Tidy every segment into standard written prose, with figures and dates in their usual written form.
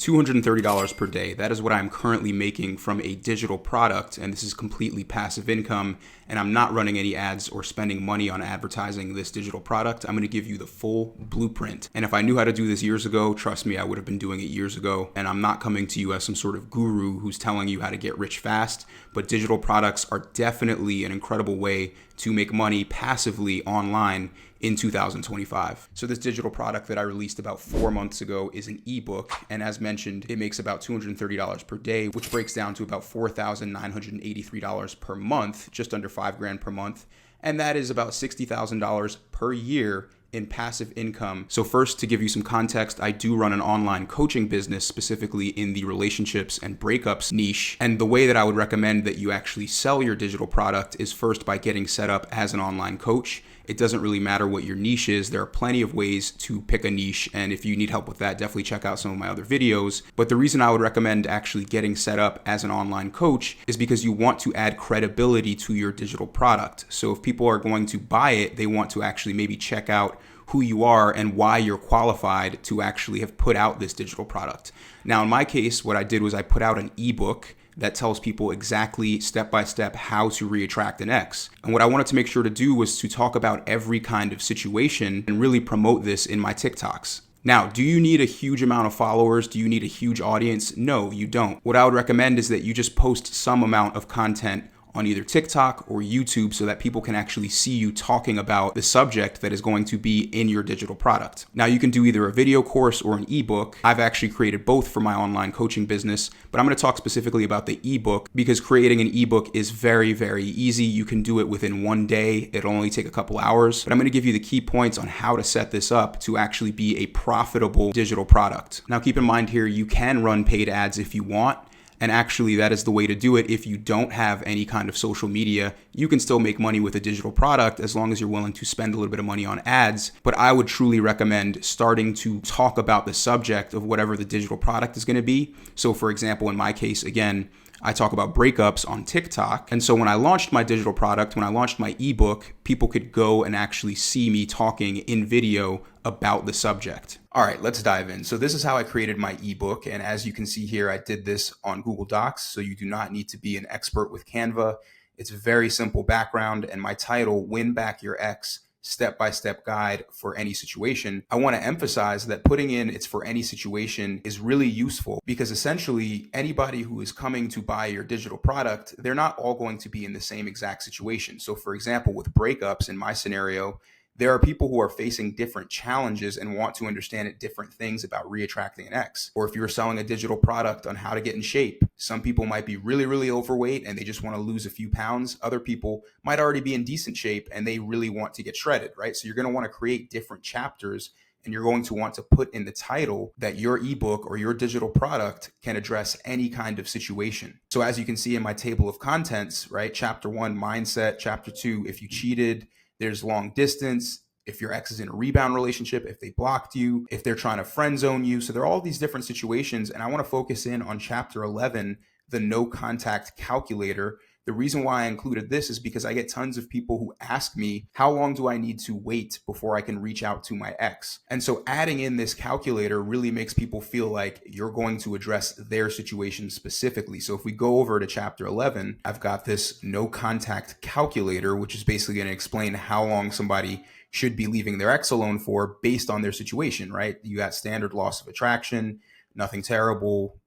$230 per day. That is what I'm currently making from a digital product, and this is completely passive income, and I'm not running any ads or spending money on advertising this digital product. I'm going to give you the full blueprint. And if I knew how to do this years ago, trust me, I would have been doing it years ago. And I'm not coming to you as some sort of guru who's telling you how to get rich fast, but digital products are definitely an incredible way to make money passively online in 2025. So this digital product that I released about 4 months ago is an ebook. And as mentioned, it makes about $230 per day, which breaks down to about $4,983 per month, just under $5,000 per month. And that is about $60,000 per year in passive income. So first, to give you some context, I do run an online coaching business specifically in the relationships and breakups niche. And the way that I would recommend that you actually sell your digital product is first by getting set up as an online coach. It doesn't really matter what your niche is. There are plenty of ways to pick a niche. And if you need help with that, definitely check out some of my other videos. But the reason I would recommend actually getting set up as an online coach is because you want to add credibility to your digital product. So if people are going to buy it, they want to actually maybe check out who you are and why you're qualified to actually have put out this digital product. Now, in my case, what I did was I put out an ebook that tells people exactly step-by-step how to re-attract an ex. And what I wanted to make sure to do was to talk about every kind of situation and really promote this in my TikToks. Now, do you need a huge amount of followers? Do you need a huge audience? No, you don't. What I would recommend is that you just post some amount of content on either TikTok or YouTube so that people can actually see you talking about the subject that is going to be in your digital product. Now, you can do either a video course or an ebook. I've actually created both for my online coaching business, but I'm going to talk specifically about the ebook because creating an ebook is very, very easy. You can do it within one day. It'll only take a couple hours, but I'm going to give you the key points on how to set this up to actually be a profitable digital product. Now, keep in mind here, you can run paid ads if you want. And actually, that is the way to do it. If you don't have any kind of social media, you can still make money with a digital product as long as you're willing to spend a little bit of money on ads. But I would truly recommend starting to talk about the subject of whatever the digital product is going to be. So for example, in my case, again, I talk about breakups on TikTok. And so when I launched my digital product, when I launched my ebook, people could go and actually see me talking in video about the subject. All right, let's dive in. So this is how I created my ebook. And as you can see here, I did this on Google Docs. So you do not need to be an expert with Canva. It's a very simple background. And my title, Win Back Your Ex, Step-by-Step Guide for Any Situation. I want to emphasize that putting in it's for any situation is really useful because essentially anybody who is coming to buy your digital product, they're not all going to be in the same exact situation. So for example, with breakups in my scenario, there are people who are facing different challenges and want to understand different things about re-attracting an ex. Or if you're selling a digital product on how to get in shape, some people might be really, really overweight and they just want to lose a few pounds. Other people might already be in decent shape and they really want to get shredded, right? So you're going to want to create different chapters and you're going to want to put in the title that your ebook or your digital product can address any kind of situation. So as you can see in my table of contents, right? Chapter 1, mindset. Chapter 2, if you cheated. There's long distance, if your ex is in a rebound relationship, if they blocked you, if they're trying to friend zone you. So there are all these different situations. And I want to focus in on chapter 11, the no contact calculator. The reason why I included this is because I get tons of people who ask me, how long do I need to wait before I can reach out to my ex? And so adding in this calculator really makes people feel like you're going to address their situation specifically. So if we go over to chapter 11, I've got this no contact calculator, which is basically going to explain how long somebody should be leaving their ex alone for based on their situation, right? You got standard loss of attraction, nothing terrible,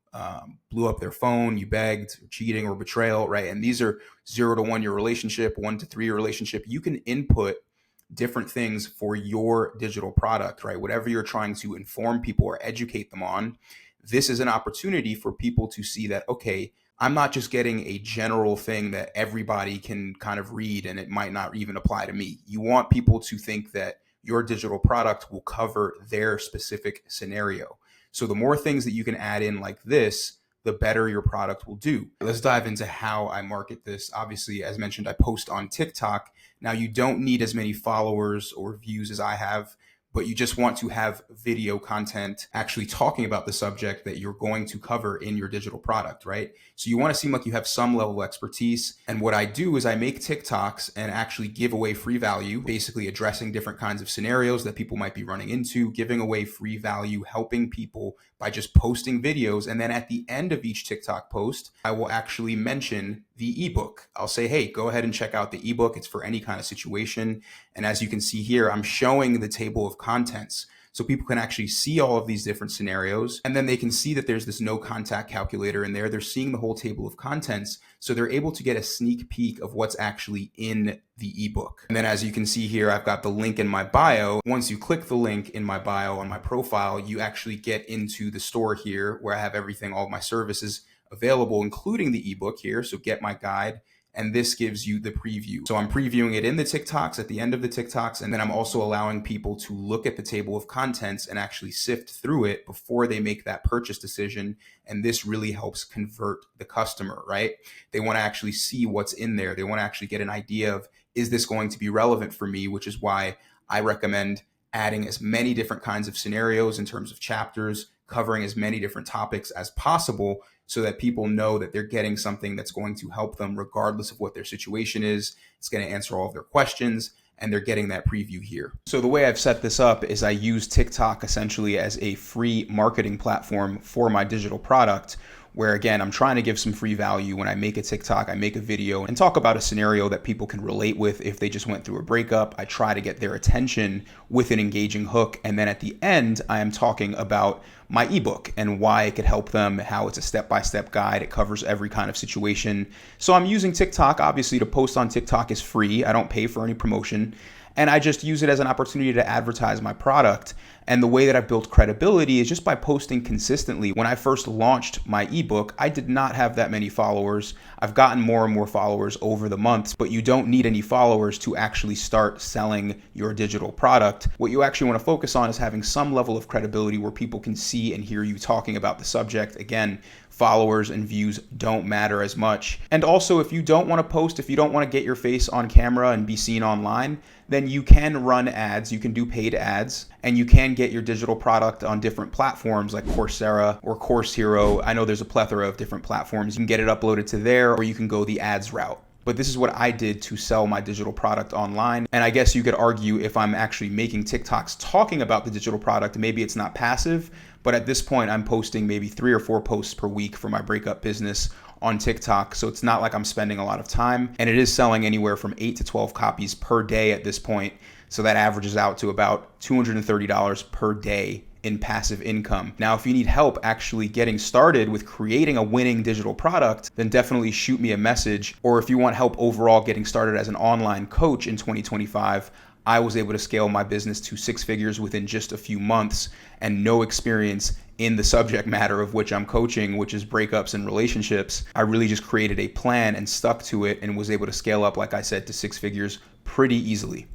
blew up their phone, you begged, cheating or betrayal, right? And these are 0 to 1 year relationship, 1 to 3 year relationship. You can input different things for your digital product, right? Whatever you're trying to inform people or educate them on, this is an opportunity for people to see that, okay, I'm not just getting a general thing that everybody can kind of read and it might not even apply to me. You want people to think that your digital product will cover their specific scenario. So the more things that you can add in like this, the better your product will do. Let's dive into how I market this. Obviously, as mentioned, I post on TikTok. Now, you don't need as many followers or views as I have, but you just want to have video content actually talking about the subject that you're going to cover in your digital product, right? So you want to seem like you have some level of expertise. And what I do is I make TikToks and actually give away free value, basically addressing different kinds of scenarios that people might be running into, giving away free value, helping people by just posting videos. And then at the end of each TikTok post, I will actually mention the ebook. I'll say, hey, go ahead and check out the ebook. It's for any kind of situation. And as you can see here, I'm showing the table of contents. So people can actually see all of these different scenarios, and then they can see that there's this no contact calculator in there. They're seeing the whole table of contents. So they're able to get a sneak peek of what's actually in the ebook. And then as you can see here, I've got the link in my bio. Once you click the link in my bio on my profile, you actually get into the store here where I have everything, all of my services available, including the ebook here. So get my guide. And this gives you the preview. So I'm previewing it in the TikToks at the end of the TikToks. And then I'm also allowing people to look at the table of contents and actually sift through it before they make that purchase decision. And this really helps convert the customer, right? They want to actually see what's in there. They want to actually get an idea of, is this going to be relevant for me? Which is why I recommend adding as many different kinds of scenarios in terms of chapters, covering as many different topics as possible, so that people know that they're getting something that's going to help them regardless of what their situation is. It's going to answer all of their questions, and they're getting that preview here. So the way I've set this up is I use TikTok essentially as a free marketing platform for my digital product, where again, I'm trying to give some free value. When I make a TikTok, I make a video and talk about a scenario that people can relate with. If they just went through a breakup, I try to get their attention with an engaging hook. And then at the end, I am talking about my ebook and why it could help them, how it's a step-by-step guide. It covers every kind of situation. So I'm using TikTok. Obviously, to post on TikTok is free. I don't pay for any promotion. And I just use it as an opportunity to advertise my product. And the way that I've built credibility is just by posting consistently. When I first launched my ebook, I did not have that many followers. I've gotten more and more followers over the months, but you don't need any followers to actually start selling your digital product. What you actually want to focus on is having some level of credibility where people can see and hear you talking about the subject. Again, followers and views don't matter as much. And also, if you don't want to post, if you don't want to get your face on camera and be seen online, then you can run ads, you can do paid ads, and you can get your digital product on different platforms like Coursera or Course Hero. I know there's a plethora of different platforms. You can get it uploaded to there, or you can go the ads route. But this is what I did to sell my digital product online. And I guess you could argue, if I'm actually making TikToks talking about the digital product, maybe it's not passive, but at this point I'm posting maybe 3 or 4 posts per week for my breakup business on TikTok. So it's not like I'm spending a lot of time, and it is selling anywhere from 8 to 12 copies per day at this point. So that averages out to about $230 per day in passive income. Now, if you need help actually getting started with creating a winning digital product, then definitely shoot me a message. Or if you want help overall getting started as an online coach in 2025, I was able to scale my business to 6 figures within just a few months and no experience in the subject matter of which I'm coaching, which is breakups and relationships. I really just created a plan and stuck to it and was able to scale up, like I said, to 6 figures pretty easily.